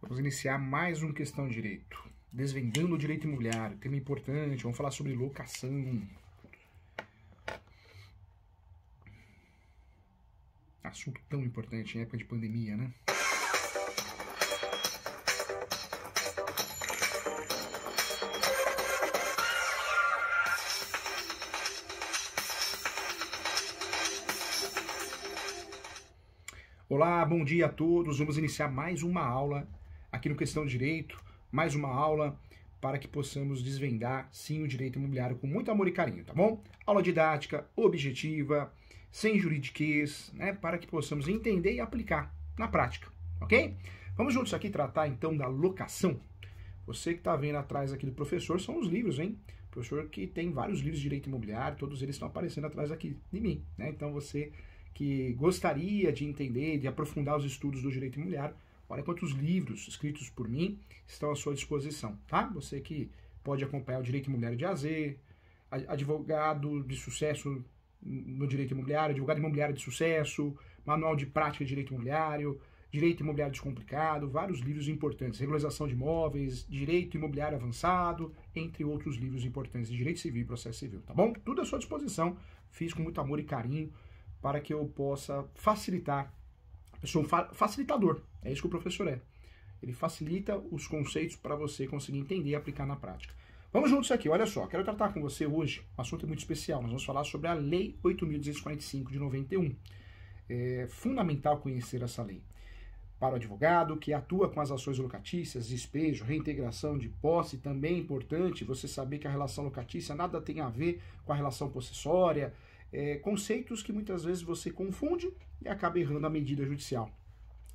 Vamos iniciar mais um Questão de Direito. Desvendando o direito imobiliário, tema importante, vamos falar sobre locação. Assunto tão importante em época de pandemia, né? Olá, bom dia a todos. Vamos iniciar mais uma aula aqui no Questão de Direito, mais uma aula para que possamos desvendar, sim, o direito imobiliário com muito amor e carinho, tá bom? Aula didática, objetiva, sem juridiquês, né, para que possamos entender e aplicar na prática, ok? Vamos juntos aqui tratar, então, da locação. Você que está vendo atrás aqui do professor são os livros, hein? O professor que tem vários livros de direito imobiliário, todos eles estão aparecendo atrás aqui de mim, né? Então, você que gostaria de entender, de aprofundar os estudos do direito imobiliário, olha quantos livros escritos por mim estão à sua disposição, tá? Você que pode acompanhar o direito imobiliário de A a Z, advogado de sucesso no direito imobiliário, advogado imobiliário de sucesso, manual de prática de direito imobiliário descomplicado, vários livros importantes, regularização de imóveis, direito imobiliário avançado, entre outros livros importantes de direito civil e processo civil, tá bom? Tudo à sua disposição, fiz com muito amor e carinho para que eu possa facilitar. Eu sou um facilitador, é isso que o professor é. Ele facilita os conceitos para você conseguir entender e aplicar na prática. Vamos juntos aqui, olha só, quero tratar com você hoje, um assunto muito especial, nós vamos falar sobre a Lei 8.245 de 91. É fundamental conhecer essa lei. Para o advogado que atua com as ações locatícias, despejo, reintegração de posse, também é importante você saber que a relação locatícia nada tem a ver com a relação possessória, conceitos que muitas vezes você confunde e acaba errando a medida judicial,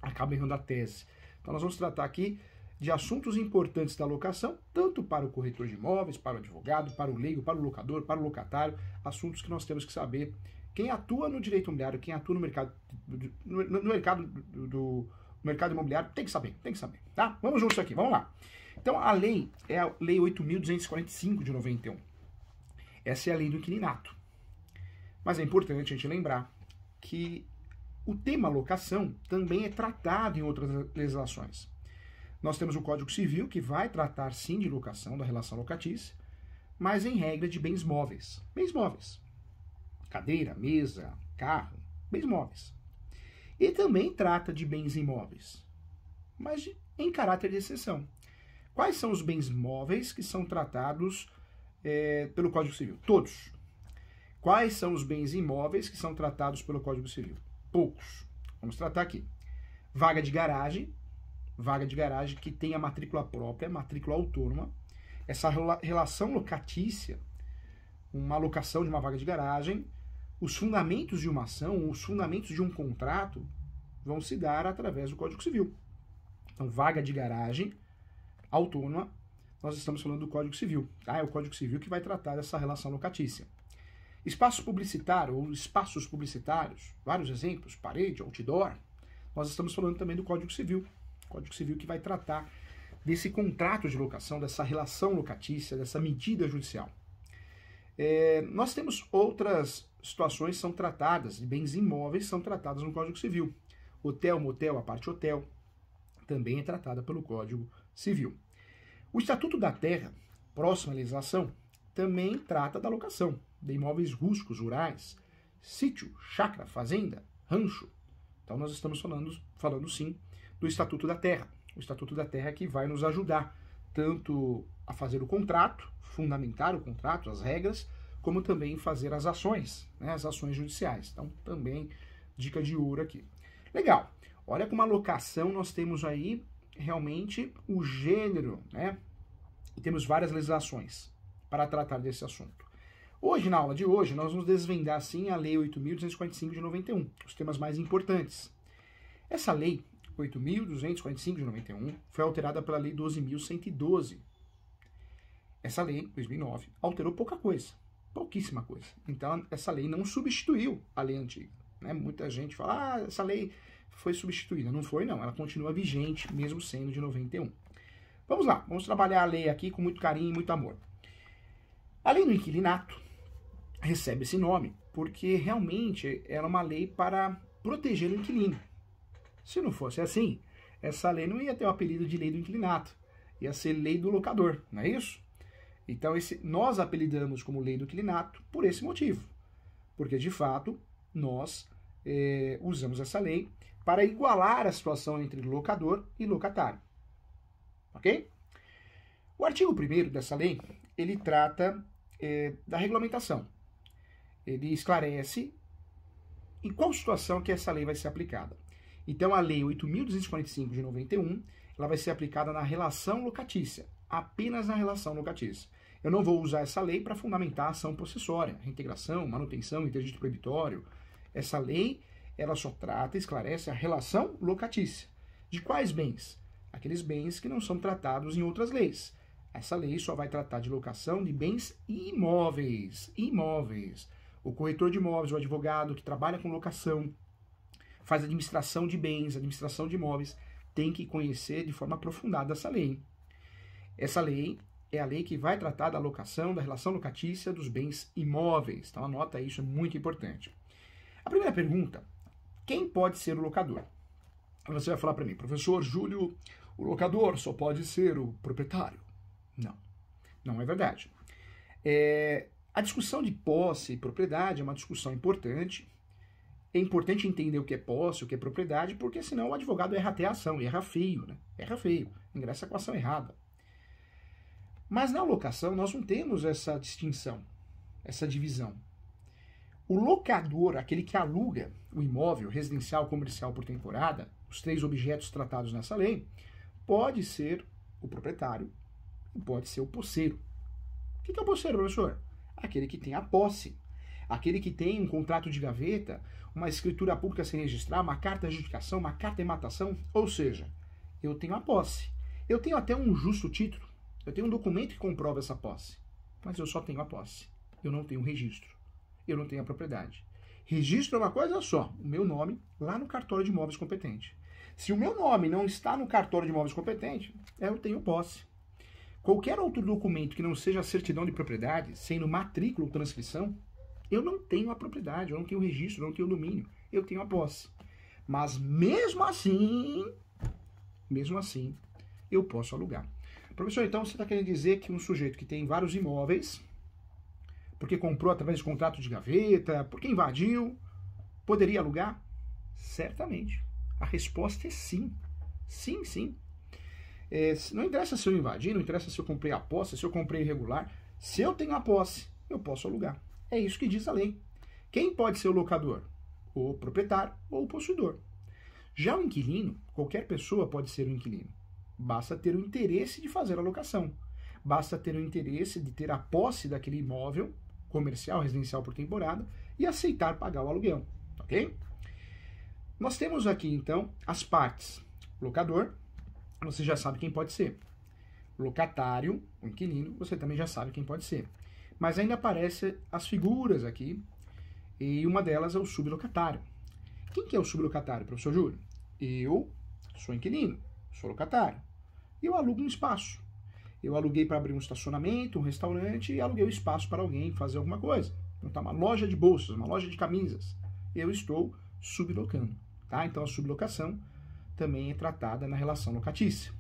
acaba errando a tese. Então nós vamos tratar aqui de assuntos importantes da locação, tanto para o corretor de imóveis, para o advogado, para o leigo, para o locador, para o locatário, assuntos que nós temos que saber. Quem atua no direito imobiliário, quem atua no mercado mercado imobiliário, tem que saber, tá? Vamos juntos aqui, vamos lá. Então a lei é a Lei 8.245 de 91. Essa é a lei do inquilinato. Mas é importante a gente lembrar que o tema locação também é tratado em outras legislações. Nós temos o Código Civil, que vai tratar sim de locação, da relação locatícia, mas em regra de bens móveis. Bens móveis. Cadeira, mesa, carro, bens móveis. E também trata de bens imóveis, mas em caráter de exceção. Quais são os bens móveis que são tratados pelo Código Civil? Todos. Quais são os bens imóveis que são tratados pelo Código Civil? Poucos. Vamos tratar aqui. Vaga de garagem que tem a matrícula própria, matrícula autônoma. Essa relação locatícia, uma alocação de uma vaga de garagem, os fundamentos de uma ação, os fundamentos de um contrato vão se dar através do Código Civil. Então, vaga de garagem autônoma, nós estamos falando do Código Civil. Tá? É o Código Civil que vai tratar dessa relação locatícia. Espaço publicitário ou espaços publicitários, vários exemplos, parede, outdoor, nós estamos falando também do Código Civil. Código Civil que vai tratar desse contrato de locação, dessa relação locatícia, dessa medida judicial. Nós temos outras situações que são tratadas, de bens imóveis são tratadas no Código Civil. Hotel, motel, a parte hotel, também é tratada pelo Código Civil. O Estatuto da Terra, próxima legislação, também trata da locação de imóveis rústicos, rurais, sítio, chácara, fazenda, rancho. Então nós estamos falando sim do Estatuto da Terra. O Estatuto da Terra que vai nos ajudar tanto a fazer o contrato, fundamentar o contrato, as regras, como também fazer as ações, né, as ações judiciais. Então também dica de ouro aqui. Legal. Olha como a locação nós temos aí realmente o gênero, né? E temos várias legislações para tratar desse assunto. Hoje, na aula de hoje, nós vamos desvendar, sim, a Lei 8.245 de 91, os temas mais importantes. Essa Lei 8.245 de 91 foi alterada pela Lei 12.112. Essa lei, 2009, alterou pouca coisa, pouquíssima coisa. Então, essa lei não substituiu a lei antiga. Né? Muita gente fala, essa lei foi substituída. Não foi, não. Ela continua vigente, mesmo sendo de 91. Vamos lá, vamos trabalhar a lei aqui com muito carinho e muito amor. A lei do inquilinato recebe esse nome porque realmente era uma lei para proteger o inquilino. Se não fosse assim, essa lei não ia ter o apelido de lei do inquilinato, ia ser lei do locador, não é isso? Então nós apelidamos como lei do inquilinato por esse motivo, porque de fato nós usamos essa lei para igualar a situação entre locador e locatário, ok? O artigo 1º dessa lei, ele trata da regulamentação, ele esclarece em qual situação que essa lei vai ser aplicada. Então, a Lei 8.245 de 91, ela vai ser aplicada na relação locatícia, apenas na relação locatícia. Eu não vou usar essa lei para fundamentar a ação possessória, reintegração, manutenção, interdito proibitório. Essa lei, ela só trata e esclarece a relação locatícia. De quais bens? Aqueles bens que não são tratados em outras leis. Essa lei só vai tratar de locação de bens imóveis. Imóveis. O corretor de imóveis, o advogado que trabalha com locação, faz administração de bens, administração de imóveis, tem que conhecer de forma aprofundada essa lei. Essa lei é a lei que vai tratar da locação, da relação locatícia dos bens imóveis. Então anota isso, é muito importante. A primeira pergunta, quem pode ser o locador? Você vai falar para mim, professor Júlio, o locador só pode ser o proprietário. Não, não é verdade. A discussão de posse e propriedade é uma discussão importante. É importante entender o que é posse, o que é propriedade, porque senão o advogado erra até a ação, erra feio, né? Erra feio, ingressa com a ação errada. Mas na locação nós não temos essa distinção, essa divisão. O locador, aquele que aluga o imóvel residencial, comercial por temporada, os 3 objetos tratados nessa lei, pode ser o proprietário e pode ser o posseiro. O que é o posseiro, professor? Aquele que tem a posse, aquele que tem um contrato de gaveta, uma escritura pública sem registrar, uma carta de adjudicação, uma carta de matação, ou seja, eu tenho a posse. Eu tenho até um justo título, eu tenho um documento que comprova essa posse, mas eu só tenho a posse, eu não tenho um registro, eu não tenho a propriedade. Registro é uma coisa só, o meu nome lá no cartório de imóveis competente. Se o meu nome não está no cartório de imóveis competente, eu tenho posse. Qualquer outro documento que não seja a certidão de propriedade, sendo matrícula ou transcrição, eu não tenho a propriedade, eu não tenho o registro, eu não tenho o domínio, eu tenho a posse. Mas mesmo assim, eu posso alugar. Professor, então você está querendo dizer que um sujeito que tem vários imóveis, porque comprou através de contrato de gaveta, porque invadiu, poderia alugar? Certamente. A resposta é sim. Sim, sim. Não interessa se eu invadi, não interessa se eu comprei a posse, se eu comprei irregular. Se eu tenho a posse, eu posso alugar. É isso que diz a lei. Quem pode ser o locador? O proprietário ou o possuidor. Já o inquilino, qualquer pessoa pode ser o inquilino. Basta ter o interesse de fazer a locação. Basta ter o interesse de ter a posse daquele imóvel comercial, residencial por temporada e aceitar pagar o aluguel. Ok? Nós temos aqui, então, as partes. Locador, você já sabe quem pode ser. Locatário, o inquilino, você também já sabe quem pode ser. Mas ainda aparecem as figuras aqui, e uma delas é o sublocatário. Quem que é o sublocatário, professor Júlio? Eu sou inquilino, sou locatário. E eu alugo um espaço. Eu aluguei para abrir um estacionamento, um restaurante, e aluguei o espaço para alguém fazer alguma coisa. Montar uma loja de bolsas, uma loja de camisas. Eu estou sublocando. Tá? Então a sublocação também é tratada na relação locatícia.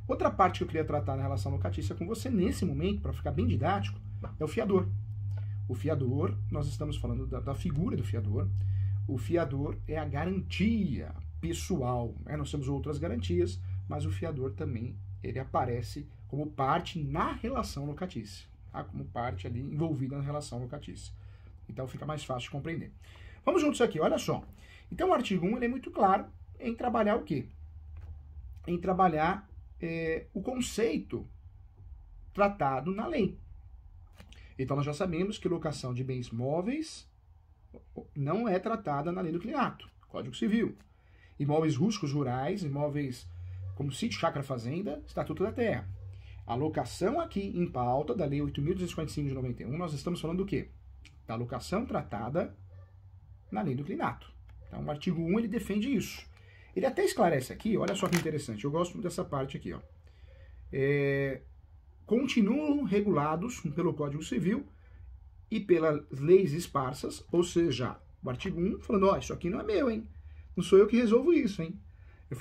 Outra parte que eu queria tratar na relação locatícia com você nesse momento, para ficar bem didático, é o fiador. O fiador, nós estamos falando da figura do fiador. O fiador é a garantia pessoal. Né? Nós temos outras garantias, mas o fiador também ele aparece como parte na relação locatícia. Tá? Como parte ali envolvida na relação locatícia. Então fica mais fácil de compreender. Vamos juntos aqui, olha só. Então o artigo 1 ele é muito claro em trabalhar o quê? Em trabalhar o conceito tratado na lei. Então nós já sabemos que locação de bens móveis não é tratada na lei do inquilinato, Código Civil. Imóveis rústicos rurais, imóveis como sítio, chácara, fazenda, Estatuto da Terra. A locação aqui em pauta da lei 8.245 de 91, nós estamos falando do quê? Da locação tratada na lei do inquilinato. Então o artigo 1 ele defende isso. Ele até esclarece aqui, olha só que interessante, eu gosto dessa parte aqui, ó. Continuam regulados pelo Código Civil e pelas leis esparsas, ou seja, o artigo 1 falando, ó, isso aqui não é meu, hein? Não sou eu que resolvo isso, hein? Eu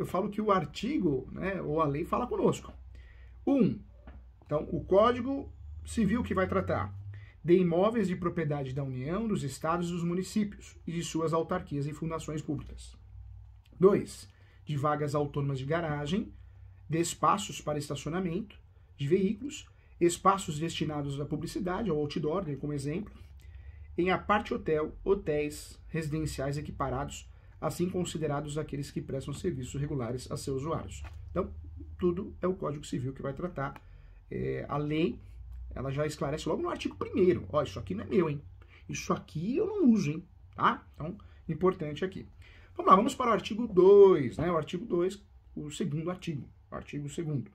falo que o artigo, né, ou a lei fala conosco. 1. Então, o Código Civil que vai tratar de imóveis de propriedade da União, dos estados e dos municípios e de suas autarquias e fundações públicas. 2. De vagas autônomas de garagem, de espaços para estacionamento de veículos, espaços destinados à publicidade, ao outdoor, como exemplo, em aparte hotel, hotéis residenciais equiparados, assim considerados aqueles que prestam serviços regulares a seus usuários. Então, tudo é o Código Civil que vai tratar. A lei, ela já esclarece logo no artigo 1º. Ó, isso aqui não é meu, hein? Isso aqui eu não uso, hein? Tá? Então, importante aqui. Vamos lá, vamos para o artigo 2, né? O artigo 2, o segundo artigo. O artigo 2º.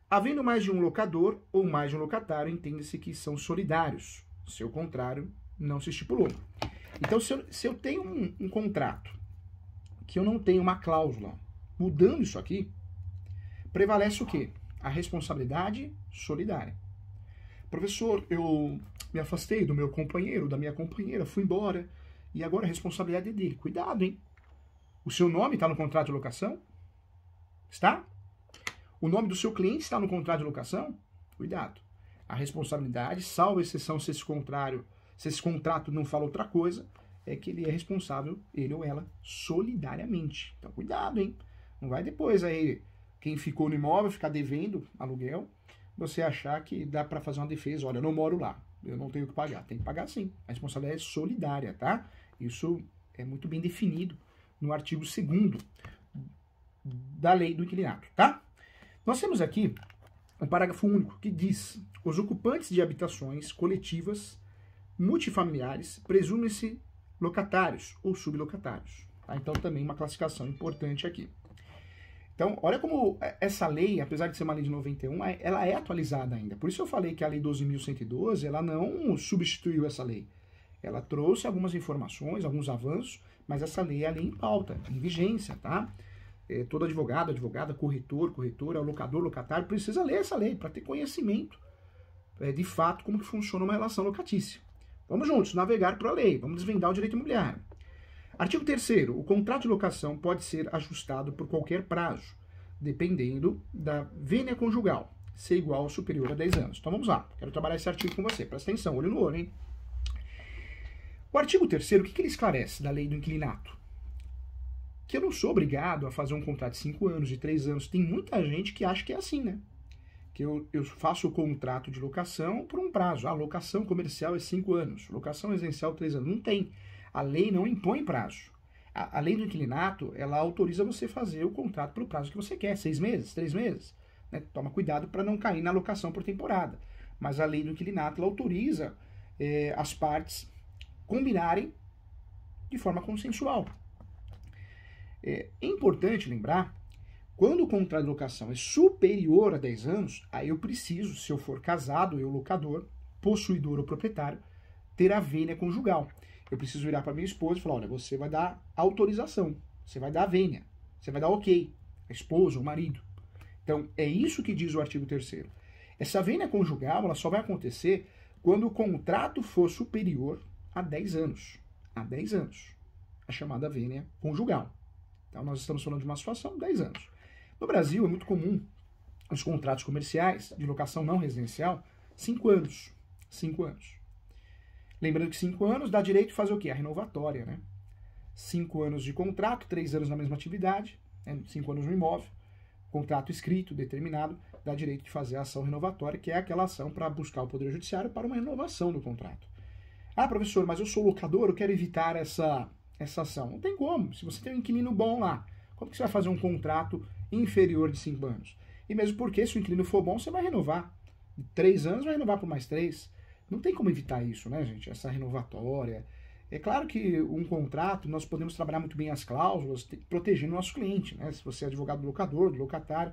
Havendo mais de um locador ou mais de um locatário, entende-se que são solidários. Se o contrário, não se estipulou. Então, se eu tenho um contrato que eu não tenho uma cláusula mudando isso aqui, prevalece o quê? A responsabilidade solidária. Professor, eu me afastei do meu companheiro, da minha companheira, fui embora, e agora a responsabilidade é dele. Cuidado, hein? O seu nome está no contrato de locação? Está? O nome do seu cliente está no contrato de locação? Cuidado. A responsabilidade, salvo exceção se esse contrato não fala outra coisa, é que ele é responsável, ele ou ela, solidariamente. Então, cuidado, hein? Não vai depois aí, quem ficou no imóvel, ficar devendo aluguel, você achar que dá para fazer uma defesa. Olha, eu não moro lá, eu não tenho que pagar. Tem que pagar sim. A responsabilidade é solidária, tá? Isso é muito bem definido no artigo 2º da lei do inquilinato, tá? Nós temos aqui um parágrafo único que diz: os ocupantes de habitações coletivas multifamiliares presumem-se locatários ou sublocatários. Tá? Então, também uma classificação importante aqui. Então, olha como essa lei, apesar de ser uma lei de 91, ela é atualizada ainda. Por isso eu falei que a lei 12.112, ela não substituiu essa lei. Ela trouxe algumas informações, alguns avanços, mas essa lei é a lei em pauta, em vigência, tá? Todo advogado, advogada, corretora, locador, locatário, precisa ler essa lei para ter conhecimento de fato como que funciona uma relação locatícia. Vamos juntos navegar para a lei, vamos desvendar o direito imobiliário. Artigo 3º, o contrato de locação pode ser ajustado por qualquer prazo, dependendo da vênia conjugal, ser igual ou superior a 10 anos. Então vamos lá, quero trabalhar esse artigo com você, presta atenção, olho no olho, hein? O artigo 3º, o que ele esclarece da lei do inquilinato? Que eu não sou obrigado a fazer um contrato de 5 anos, de 3 anos. Tem muita gente que acha que é assim, né? Que eu faço o contrato de locação por um prazo. A locação comercial é 5 anos, locação residencial 3 anos. Não tem. A lei não impõe prazo. A lei do inquilinato, ela autoriza você fazer o contrato pelo prazo que você quer, 6 meses, 3 meses. Né? Toma cuidado para não cair na locação por temporada. Mas a lei do inquilinato, ela autoriza as partes combinarem de forma consensual. É importante lembrar, quando o contrato de locação é superior a 10 anos, aí eu preciso, se eu for casado, eu locador, possuidor ou proprietário, ter a vênia conjugal. Eu preciso virar para minha esposa e falar, olha, você vai dar autorização, você vai dar a vênia, você vai dar ok, a esposa, o marido. Então, é isso que diz o artigo 3º. Essa vênia conjugal, ela só vai acontecer quando o contrato for superior a 10 anos. A 10 anos. A chamada vênia conjugal. Então, nós estamos falando de uma situação de 10 anos. No Brasil, é muito comum os contratos comerciais de locação não residencial, 5 anos. 5 anos. Lembrando que 5 anos dá direito de fazer o quê? A renovatória, né? 5 anos de contrato, 3 anos na mesma atividade, 5 anos no imóvel, contrato escrito, determinado, dá direito de fazer a ação renovatória, que é aquela ação para buscar o Poder Judiciário para uma renovação do contrato. Ah, professor, mas eu sou locador, eu quero evitar essa ação. Não tem como. Se você tem um inquilino bom lá, como que você vai fazer um contrato inferior de 5 anos? E mesmo porque, se o inquilino for bom, você vai renovar. 3 anos, vai renovar por mais 3. Não tem como evitar isso, né, gente? Essa renovatória. É claro que um contrato, nós podemos trabalhar muito bem as cláusulas, protegendo o nosso cliente, né? Se você é advogado do locador, do locatário.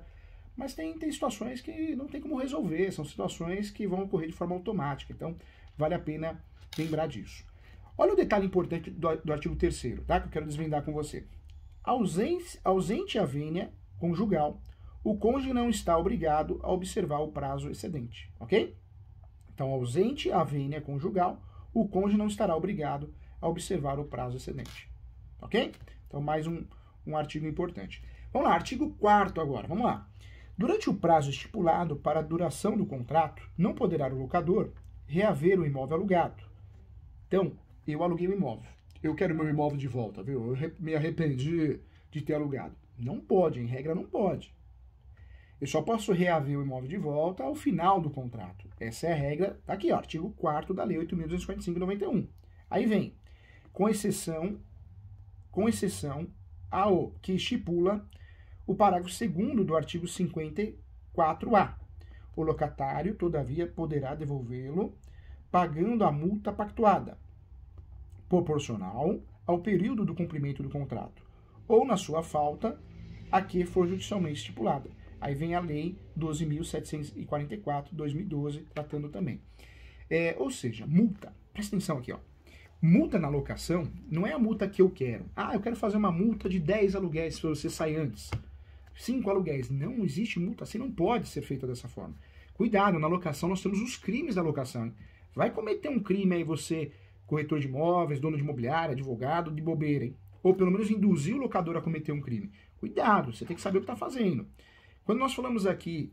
Mas tem situações que não tem como resolver, são situações que vão ocorrer de forma automática. Então, vale a pena lembrar disso. Olha o detalhe importante do artigo 3º, tá? Que eu quero desvendar com você. Ausente a vênia conjugal, o cônjuge não está obrigado a observar o prazo excedente, ok? Então, ausente a vênia conjugal, o cônjuge não estará obrigado a observar o prazo excedente, ok? Então, mais um um artigo importante. Vamos lá, artigo 4º agora, vamos lá. Durante o prazo estipulado para a duração do contrato, não poderá o locador reaver o imóvel alugado. Então, eu aluguei o imóvel. Eu quero meu imóvel de volta, viu? Eu me arrependi de ter alugado. Não pode, em regra não pode. Eu só posso reaver o imóvel de volta ao final do contrato. Essa é a regra, tá aqui, ó, artigo 4º da Lei 8.245 de 91. Aí vem, com exceção ao que estipula o parágrafo 2º do artigo 54A. O locatário, todavia, poderá devolvê-lo pagando a multa pactuada, proporcional ao período do cumprimento do contrato, ou na sua falta, a que for judicialmente estipulada. Aí vem a Lei 12.744, 2012, tratando também. Ou seja, multa. Presta atenção aqui, ó. Multa na locação não é a multa que eu quero. Ah, eu quero fazer uma multa de 10 aluguéis se você sair antes. 5 aluguéis. Não existe multa assim, não pode ser feita dessa forma. Cuidado, na locação nós temos os crimes da locação. Hein? Vai cometer um crime aí você, corretor de imóveis, dono de imobiliária, advogado, de bobeira, hein? Ou pelo menos induzir o locador a cometer um crime. Cuidado, você tem que saber o que está fazendo. Quando nós falamos aqui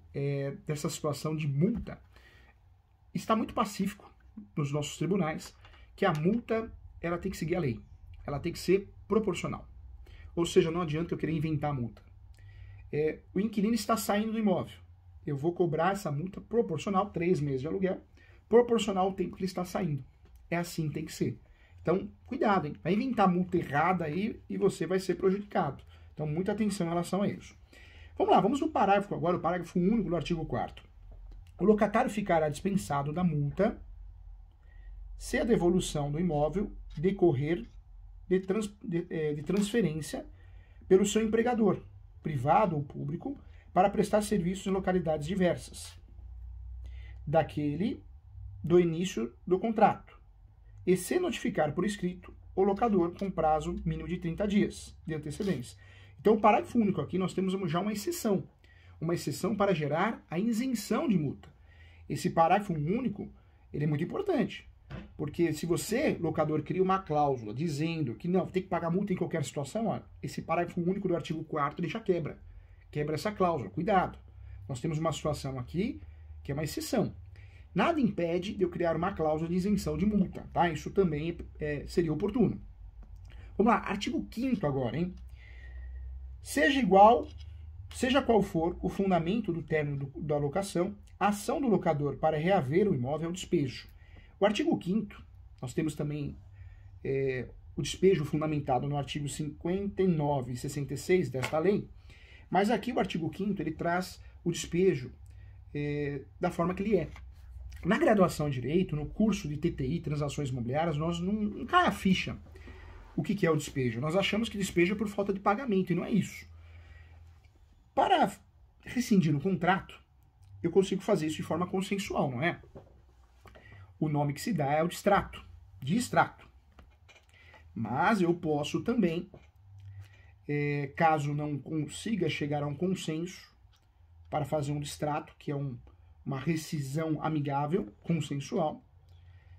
dessa situação de multa, está muito pacífico nos nossos tribunais que a multa ela tem que seguir a lei. Ela tem que ser proporcional. Ou seja, não adianta eu querer inventar a multa. O inquilino está saindo do imóvel. Eu vou cobrar essa multa proporcional, 3 meses de aluguel, proporcional ao tempo que ele está saindo. É assim que tem que ser. Então, cuidado, hein? Vai inventar multa errada aí e você vai ser prejudicado. Então, muita atenção em relação a isso. Vamos lá, vamos no parágrafo agora, o parágrafo único do artigo 4º. O locatário ficará dispensado da multa se a devolução do imóvel decorrer de transferência pelo seu empregador, privado ou público, para prestar serviços em localidades diversas daquele do início do contrato, e se notificar por escrito o locador com prazo mínimo de 30 dias de antecedência. Então, o parágrafo único aqui, nós temos já uma exceção para gerar a isenção de multa. Esse parágrafo único, ele é muito importante, porque se você, locador, cria uma cláusula dizendo que não, tem que pagar multa em qualquer situação, ó, esse parágrafo único do artigo 4º, ele já quebra essa cláusula, cuidado. Nós temos uma situação aqui que é uma exceção. Nada impede de eu criar uma cláusula de isenção de multa, tá? Isso também seria oportuno. Vamos lá, artigo 5º agora, hein? Seja qual for o fundamento do término da locação, a ação do locador para reaver o imóvel é o despejo. O artigo 5º, nós temos também o despejo fundamentado no artigo 59 e 66 desta lei, mas aqui o artigo 5º, ele traz o despejo da forma que ele é. Na graduação em Direito, no curso de TTI, Transações Imobiliárias, nós não cai a ficha o que é o despejo. Nós achamos que despejo é por falta de pagamento, e não é isso. Para rescindir um contrato, eu consigo fazer isso de forma consensual, não é? O nome que se dá é o de extrato. Mas eu posso também, caso não consiga chegar a um consenso para fazer um distrato, que é uma rescisão amigável, consensual,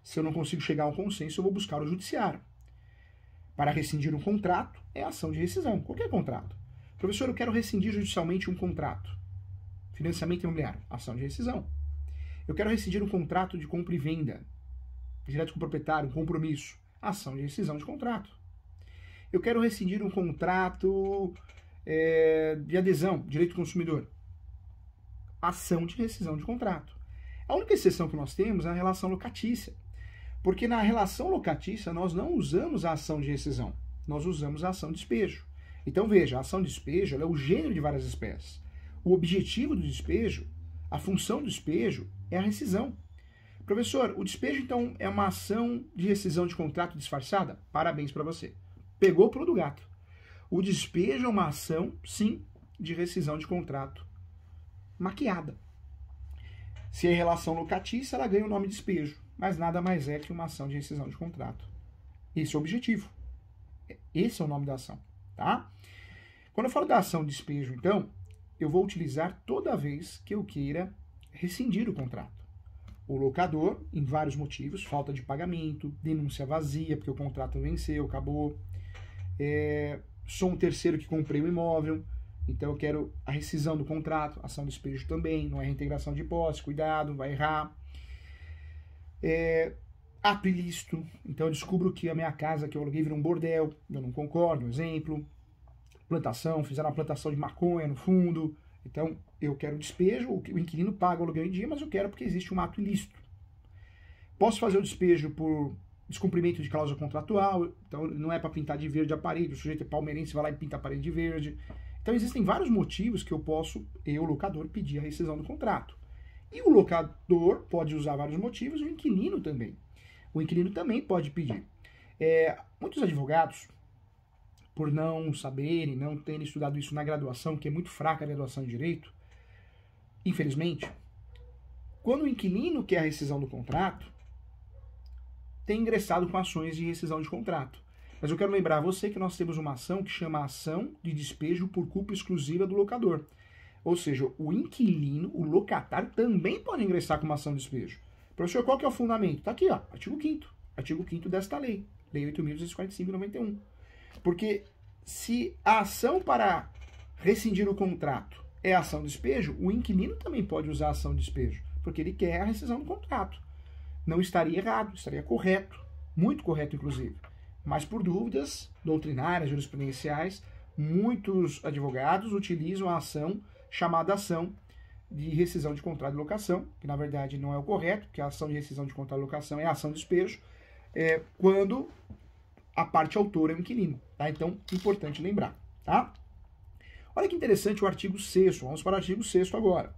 se eu não consigo chegar a um consenso, eu vou buscar o judiciário. Para rescindir um contrato, é ação de rescisão, qualquer contrato. Professor, eu quero rescindir judicialmente um contrato. Financiamento imobiliário, ação de rescisão. Eu quero rescindir um contrato de compra e venda, direto com o proprietário, um compromisso, ação de rescisão de contrato. Eu quero rescindir um contrato de adesão, direito do consumidor, ação de rescisão de contrato. A única exceção que nós temos é a relação locatícia, porque na relação locatícia nós não usamos a ação de rescisão, nós usamos a ação de despejo. Então veja, a ação de despejo ela é o gênero de várias espécies. O objetivo do despejo, a função do despejo é a rescisão. Professor, o despejo então é uma ação de rescisão de contrato disfarçada? Parabéns para você. Pegou o pulo do gato. O despejo é uma ação, sim, de rescisão de contrato maquiada. Se é relação locatícia, ela ganha o nome de despejo, mas nada mais é que uma ação de rescisão de contrato. Esse é o objetivo. Esse é o nome da ação, tá? Quando eu falo da ação de despejo, então, eu vou utilizar toda vez que eu queira rescindir o contrato. O locador, em vários motivos, falta de pagamento, denúncia vazia, porque o contrato venceu, acabou, sou um terceiro que comprei o imóvel, então eu quero a rescisão do contrato, ação de despejo também, não é reintegração de posse, cuidado, vai errar. Ato ilícito, então eu descubro que a minha casa que eu aluguei vira um bordel, eu não concordo, exemplo. Plantação, fizeram uma plantação de maconha no fundo, então eu quero despejo, o inquilino paga o aluguel em dia, mas eu quero porque existe um ato ilícito. Posso fazer o despejo por descumprimento de cláusula contratual, então não é para pintar de verde a parede, o sujeito é palmeirense, vai lá e pinta a parede de verde. Então existem vários motivos que eu posso, locador, pedir a rescisão do contrato. E o locador pode usar vários motivos, e o inquilino também. O inquilino também pode pedir. Muitos advogados, por não saberem, não terem estudado isso na graduação, que é muito fraca a graduação de direito, infelizmente, quando o inquilino quer a rescisão do contrato, tem ingressado com ações de rescisão de contrato. Mas eu quero lembrar a você que nós temos uma ação que chama ação de despejo por culpa exclusiva do locador. Ou seja, o inquilino, o locatário, também pode ingressar com uma ação de despejo. Professor, qual que é o fundamento? Está aqui, ó, artigo 5º. Artigo 5º desta lei. Lei 8.245/91. Porque se a ação para rescindir o contrato é ação de despejo, o inquilino também pode usar a ação de despejo, porque ele quer a rescisão do contrato. Não estaria errado, estaria correto, muito correto inclusive. Mas por dúvidas doutrinárias, jurisprudenciais, muitos advogados utilizam a ação chamada ação de rescisão de contrato de locação, que na verdade não é o correto, porque a ação de rescisão de contrato de locação é a ação de despejo, quando a parte autora é o inquilino, tá? Então, importante lembrar, tá? Olha que interessante o artigo 6º, vamos para o artigo 6º agora.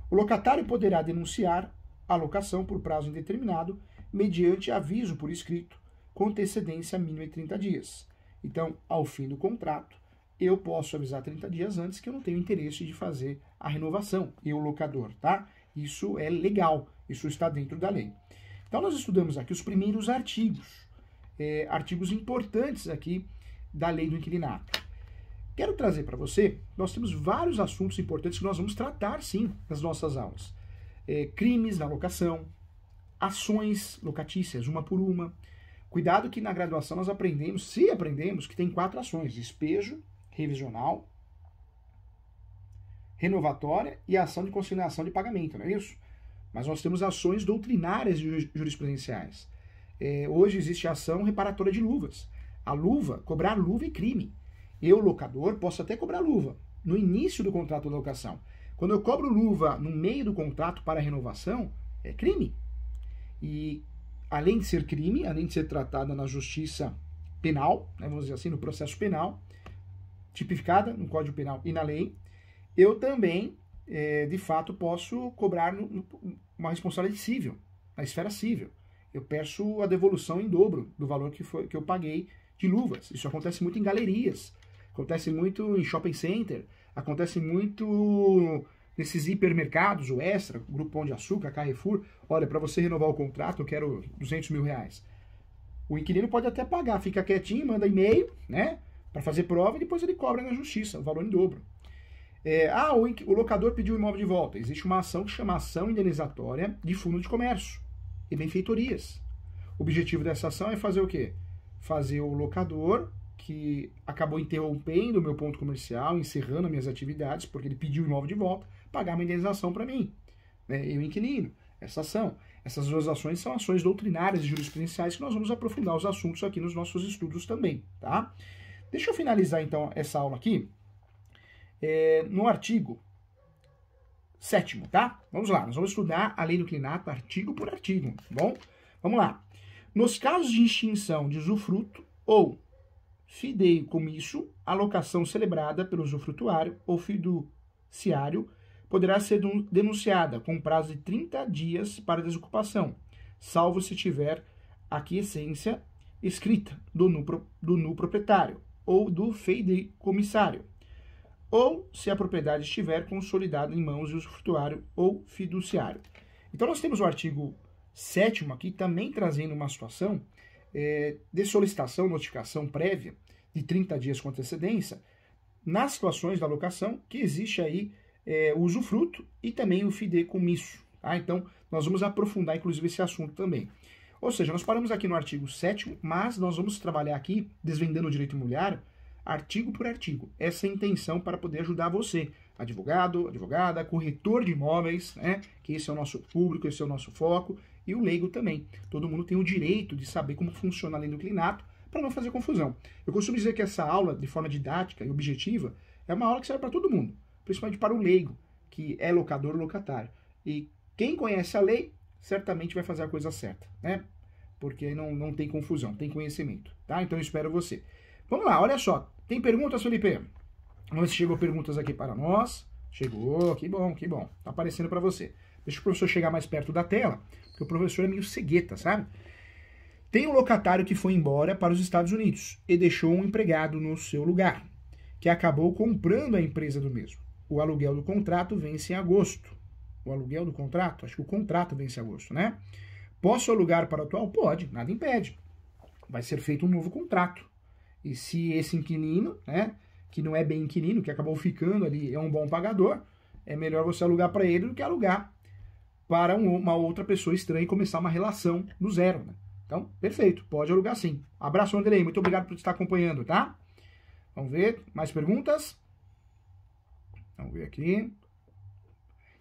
O locatário poderá denunciar a locação por prazo indeterminado, mediante aviso por escrito, com antecedência mínima de 30 dias. Então, ao fim do contrato, eu posso avisar 30 dias antes que eu não tenho interesse de fazer a renovação, eu, locador, tá? Isso é legal, isso está dentro da lei. Então, nós estudamos aqui os primeiros artigos, artigos importantes aqui da lei do inquilinato. Quero trazer para você, nós temos vários assuntos importantes que nós vamos tratar, sim, nas nossas aulas. Crimes na locação, ações locatícias, uma por uma. Cuidado que na graduação nós aprendemos, que tem 4 ações: despejo, revisional, renovatória e ação de consignação de pagamento, não é isso? Mas nós temos ações doutrinárias e jurisprudenciais. Hoje existe a ação reparatória de luvas. A luva, cobrar luva é crime. Eu, locador, posso até cobrar luva no início do contrato de locação. Quando eu cobro luva no meio do contrato para renovação, é crime. E além de ser crime, além de ser tratada na justiça penal, né, vamos dizer assim, no processo penal, tipificada no Código Penal e na lei, eu também, de fato, posso cobrar uma responsabilidade civil, na esfera civil. Eu peço a devolução em dobro do valor que eu paguei de luvas. Isso acontece muito em galerias, acontece muito em shopping center, acontece muito nesses hipermercados, o Extra, o Grupo Pão de Açúcar, Carrefour. Olha, para você renovar o contrato, eu quero 200 mil reais. O inquilino pode até pagar, fica quietinho, manda e-mail, né, para fazer prova, e depois ele cobra na justiça o valor em dobro. O locador pediu o imóvel de volta. Existe uma ação que chama ação indenizatória de fundo de comércio e benfeitorias. O objetivo dessa ação é fazer o quê? Fazer o locador, que acabou interrompendo o meu ponto comercial, encerrando as minhas atividades, porque ele pediu o imóvel de volta, pagar uma indenização para mim, né? E o inquilino. Essa ação. Essas 2 ações são ações doutrinárias e jurisprudenciais que nós vamos aprofundar os assuntos aqui nos nossos estudos também, tá? Deixa eu finalizar, então, essa aula aqui no artigo 7º, tá? Vamos lá, nós vamos estudar a lei do inquilinato artigo por artigo, tá bom? Vamos lá. Nos casos de extinção de usufruto ou fideicomisso, a locação celebrada pelo usufrutuário ou fiduciário poderá ser denunciada com prazo de 30 dias para desocupação, salvo se tiver aquiescência escrita do nu proprietário ou do fideicomissário, ou se a propriedade estiver consolidada em mãos do usufrutuário ou fiduciário. Então nós temos o artigo 7º aqui, também trazendo uma situação de solicitação, notificação prévia de 30 dias com antecedência, nas situações da locação, que existe aí o usufruto e também o fideicomisso. Tá? Então, nós vamos aprofundar, inclusive, esse assunto também. Ou seja, nós paramos aqui no artigo 7º, mas nós vamos trabalhar aqui, desvendando o direito imobiliário, artigo por artigo. Essa é a intenção para poder ajudar você, advogado, advogada, corretor de imóveis, né? Que esse é o nosso público, esse é o nosso foco, e o leigo também. Todo mundo tem o direito de saber como funciona a lei do inclinato para não fazer confusão. Eu costumo dizer que essa aula, de forma didática e objetiva, é uma aula que serve para todo mundo, principalmente para o leigo, que é locador ou locatário. E quem conhece a lei, certamente vai fazer a coisa certa, né? Porque não tem confusão, tem conhecimento, tá? Então eu espero você. Vamos lá, olha só. Tem perguntas, Felipe? Vamos ver se chegou perguntas aqui para nós. Chegou, que bom, que bom. Tá aparecendo para você. Deixa o professor chegar mais perto da tela, porque o professor é meio cegueta, sabe? Tem um locatário que foi embora para os Estados Unidos e deixou um empregado no seu lugar, que acabou comprando a empresa do mesmo. O aluguel do contrato vence em agosto. O aluguel do contrato? Acho que o contrato vence em agosto, né? Posso alugar para o atual? Pode, nada impede. Vai ser feito um novo contrato. E se esse inquilino, né, que não é bem inquilino, que acabou ficando ali, é um bom pagador, é melhor você alugar para ele do que alugar para uma outra pessoa estranha e começar uma relação do zero, né? Então, perfeito, pode alugar sim. Abraço, Andrei, muito obrigado por estar acompanhando, tá? Vamos ver, mais perguntas? Vamos ver aqui.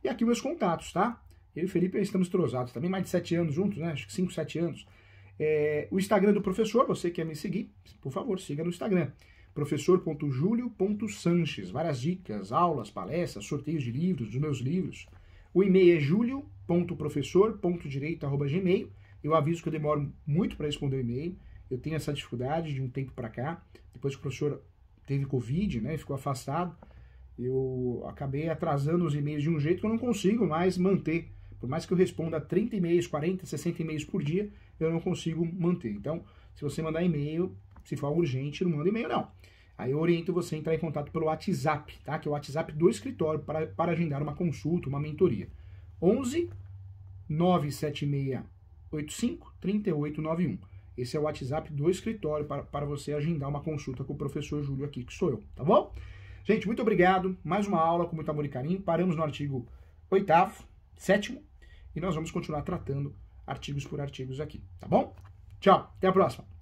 E aqui meus contatos, tá? Eu e o Felipe estamos trozados também, mais de 7 anos juntos, né? Acho que 5, 7 anos. O Instagram do professor, você quer me seguir, por favor, siga no Instagram. professor.julio.sanches. Várias dicas, aulas, palestras, sorteios de livros, dos meus livros. O e-mail é julio.professor.direito@gmail. Eu aviso que eu demoro muito para responder o e-mail. Eu tenho essa dificuldade de um tempo para cá. Depois que o professor teve Covid, né, ficou afastado, eu acabei atrasando os e-mails de um jeito que eu não consigo mais manter. Por mais que eu responda 30 e-mails, 40, 60 e-mails por dia, eu não consigo manter. Então, se você mandar e-mail, se for algo urgente, não manda e-mail não. Aí eu oriento você a entrar em contato pelo WhatsApp, tá? Que é o WhatsApp do escritório para agendar uma consulta, uma mentoria. 11 976 85 3891. Esse é o WhatsApp do escritório para você agendar uma consulta com o professor Júlio aqui, que sou eu, tá bom? Gente, muito obrigado. Mais uma aula com muito amor e carinho. Paramos no artigo 8º, 7º, e nós vamos continuar tratando artigos por artigos aqui, tá bom? Tchau, até a próxima.